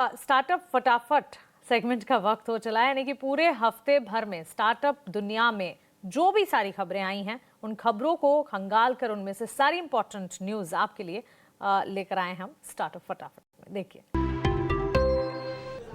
Startup फटाफट segment का वक्त हो चला है, यानी कि पूरे हफ्ते भर में स्टार्टअप दुनिया में जो भी सारी खबरें आई हैं उन खबरों को खंगाल कर उनमें से सारी इंपॉर्टेंट न्यूज आपके लिए लेकर आए हम स्टार्टअप फटाफट में। देखिए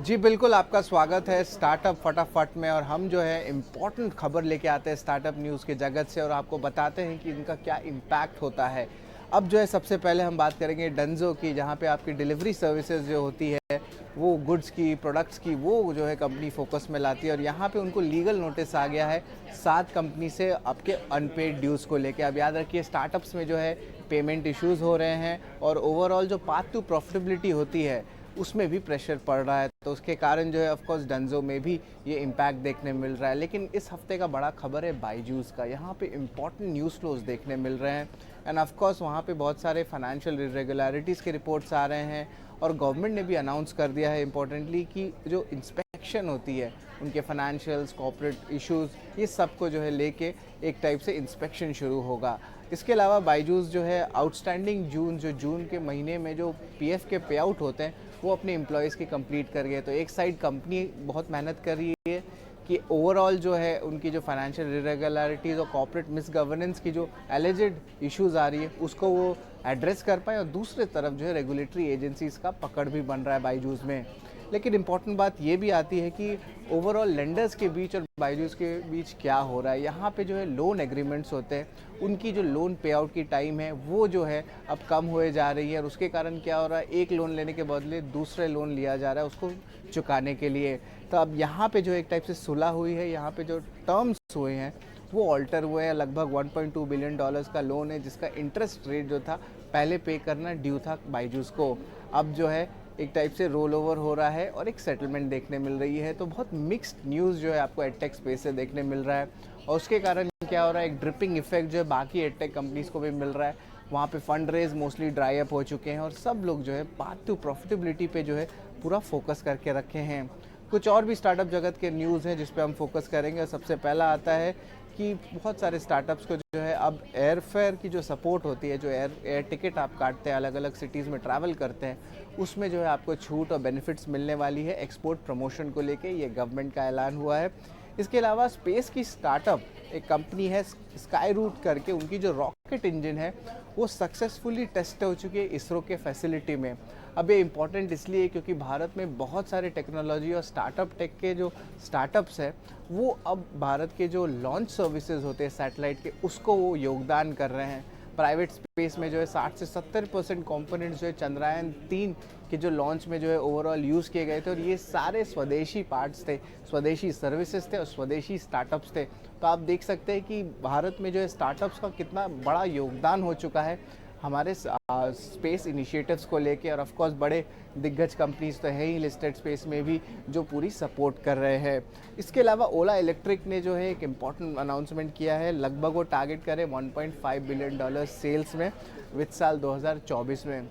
जी बिल्कुल, आपका स्वागत है स्टार्टअप फटाफट में। और हम जो है इम्पोर्टेंट खबर लेके आते हैं स्टार्टअप न्यूज़ के जगत से और आपको बताते हैं कि इनका क्या इम्पैक्ट होता है। अब जो है सबसे पहले हम बात करेंगे डंजो की, जहाँ पे आपकी डिलीवरी सर्विसेज जो होती है वो गुड्स की, प्रोडक्ट्स की, वो जो है कंपनी फोकस में लाती है। और यहाँ पे उनको लीगल नोटिस आ गया है 7 कंपनी से आपके अनपेड ड्यूज़ को लेके। अब याद रखिए स्टार्टअप्स में जो है पेमेंट इश्यूज़ हो रहे हैं और ओवरऑल जो पाथ टू प्रॉफिटेबिलिटी होती है उसमें भी प्रेशर पड़ रहा है, तो उसके कारण जो है ऑफ कोर्स डंजो में भी ये इम्पैक्ट देखने मिल रहा है। लेकिन इस हफ्ते का बड़ा खबर है बायजूस का। यहाँ पे इम्पॉर्टेंट न्यूज़ फ्लोज देखने मिल रहे हैं एंड ऑफ कोर्स वहाँ पे बहुत सारे फाइनेंशियल इरेगुलरिटीज़ के रिपोर्ट्स आ रहे हैं और गवर्नमेंट ने भी अनाउंस कर दिया है इम्पोर्टेंटली कि जो इंस्पेक्शन होती है उनके फाइनेंशियल्स, कॉर्पोरेट इश्यूज़, ये सब को जो है लेके एक टाइप से इंस्पेक्शन शुरू होगा। इसके अलावा बायजूस जो है आउटस्टैंडिंग जून के महीने में जो पीएफ के पे आउट होते हैं वो अपने एम्प्लॉयज़ की कंप्लीट कर गए। तो एक साइड कंपनी बहुत मेहनत कर रही है कि ओवरऑल जो है उनकी जो फाइनेंशियल इरेगुलरिटीज़ और कॉर्पोरेट मिस गवर्नेंस की जो एलिजिड इश्यूज़ आ रही है उसको वो एड्रेस कर पाए, और दूसरी तरफ जो है रेगुलेटरी एजेंसीज़ का पकड़ भी बन रहा है बायजूस में। लेकिन इम्पॉर्टेंट बात ये भी आती है कि ओवरऑल लेंडर्स के बीच और बायजूस के बीच क्या हो रहा है। यहाँ पे जो है लोन एग्रीमेंट्स होते हैं, उनकी जो लोन पे आउट की टाइम है वो जो है अब कम हुए जा रही है और उसके कारण क्या हो रहा है, एक लोन लेने के बदले दूसरे लोन लिया जा रहा है उसको चुकाने के लिए। तो अब यहाँ पे जो एक टाइप से सुलह हुई है, यहाँ पे जो टर्म्स हुए हैं वो ऑल्टर हुए हैं। लगभग 1.2 बिलियन डॉलर्स का लोन है जिसका इंटरेस्ट रेट जो था पहले पे करना ड्यू था बायजूस को, अब जो है एक टाइप से रोल ओवर हो रहा है और एक सेटलमेंट देखने मिल रही है। तो बहुत मिक्स्ड न्यूज़ जो है आपको एडटेक स्पेस से देखने मिल रहा है और उसके कारण क्या हो रहा है, एक ड्रिपिंग इफेक्ट जो है बाकी एडटेक कंपनीज को भी मिल रहा है। वहाँ पे fund raise mostly dry up हो चुके हैं और सब लोग जो है पाथ टू प्रॉफिटेबिलिटी पे जो है पूरा फोकस करके रखे हैं। कुछ और भी स्टार्टअप जगत के न्यूज़ हैं जिस पे हम फोकस करेंगे और सबसे पहला आता है कि बहुत सारे स्टार्टअप्स को जो है अब एयर फेयर की जो सपोर्ट होती है, जो एयर टिकट आप काटते हैं, अलग अलग सिटीज़ में ट्रैवल करते हैं, उसमें जो है आपको छूट और बेनिफिट्स मिलने वाली है एक्सपोर्ट प्रमोशन को लेके। ये गवर्नमेंट का ऐलान हुआ है। इसके अलावा स्पेस की स्टार्टअप एक कंपनी है स्काई रूट करके, उनकी जो रॉकेट इंजन है वो सक्सेसफुली टेस्ट हो चुकी है इसरो के फैसिलिटी में। अब ये इम्पॉर्टेंट इसलिए क्योंकि भारत में बहुत सारे टेक्नोलॉजी और स्टार्टअप टेक के जो स्टार्टअप्स हैं वो अब भारत के जो लॉन्च सर्विसेज होते हैं सैटेलाइट के, उसको वो योगदान कर रहे हैं। प्राइवेट स्पेस में जो है 60 से 70% कॉम्पोनेंट्स जो है चंद्रयान 3 के जो लॉन्च में जो है ओवरऑल यूज़ किए गए थे और ये सारे स्वदेशी पार्ट्स थे, स्वदेशी सर्विसेज थे और स्वदेशी स्टार्टअप्स थे। तो आप देख सकते हैं कि भारत में जो है स्टार्टअप्स का कितना बड़ा योगदान हो चुका है हमारे स्पेस इनिशिएटिव्स को लेके। और ऑफ कोर्स बड़े दिग्गज कंपनीज तो है ही लिस्टेड स्पेस में भी जो पूरी सपोर्ट कर रहे हैं। इसके अलावा ओला इलेक्ट्रिक ने जो है एक इम्पॉर्टेंट अनाउंसमेंट किया है, लगभग वो टारगेट करे 1.5 बिलियन डॉलर सेल्स में विद साल 2024 में।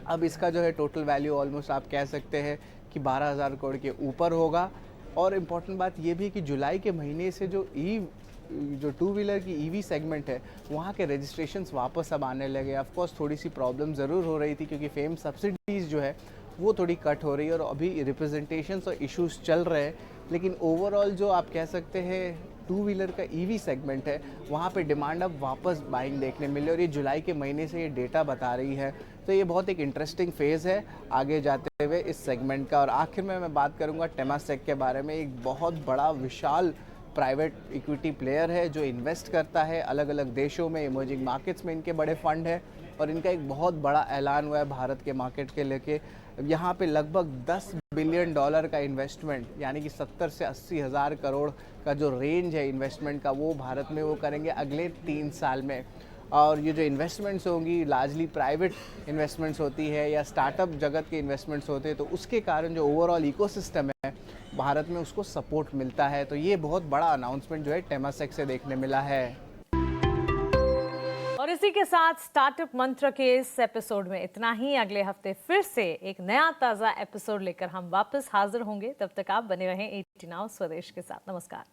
अब इसका जो है टोटल वैल्यू ऑलमोस्ट आप कह सकते हैं कि 12,000 करोड़ के ऊपर होगा। और इम्पॉर्टेंट बात ये भी कि जुलाई के महीने से जो टू व्हीलर की ईवी सेगमेंट है वहाँ के रजिस्ट्रेशंस वापस अब आने लगे। ऑफ कोर्स थोड़ी सी प्रॉब्लम ज़रूर हो रही थी क्योंकि फेम सब्सिडीज़ जो है वो थोड़ी कट हो रही है और अभी रिप्रेजेंटेशंस और इश्यूज चल रहे हैं। लेकिन ओवरऑल जो आप कह सकते हैं टू व्हीलर का ईवी सेगमेंट है वहाँ पे डिमांड अब वापस बाइंग देखने मिले और ये जुलाई के महीने से ये डेटा बता रही है। तो ये बहुत एक इंटरेस्टिंग फेज़ है आगे जाते हुए इस सेगमेंट का। और आखिर में मैं बात करूँगा टेमासेक के बारे में। एक बहुत बड़ा विशाल प्राइवेट इक्विटी प्लेयर है जो इन्वेस्ट करता है अलग अलग देशों में, इमर्जिंग मार्केट्स में इनके बड़े फंड हैं और इनका एक बहुत बड़ा ऐलान हुआ है भारत के मार्केट के लेके। यहाँ पे लगभग 10 बिलियन डॉलर का इन्वेस्टमेंट, यानी कि 70 से 80 हज़ार करोड़ का जो रेंज है इन्वेस्टमेंट का, वो भारत में वो करेंगे अगले 3 साल में। और ये जो इन्वेस्टमेंट्स होंगी लार्जली प्राइवेट इन्वेस्टमेंट्स होती है या स्टार्टअप जगत के इन्वेस्टमेंट्स होते हैं, तो उसके कारण जो ओवरऑल इकोसिस्टम है भारत में उसको सपोर्ट मिलता है। तो ये बहुत बड़ा अनाउंसमेंट जो है टेमासेक से देखने मिला है। और इसी के साथ स्टार्टअप मंत्र के इस एपिसोड में इतना ही। अगले हफ्ते फिर से एक नया ताज़ा एपिसोड लेकर हम वापस हाजिर होंगे। तब तक आप बने रहें 18 नाउ स्वदेश के साथ। नमस्कार।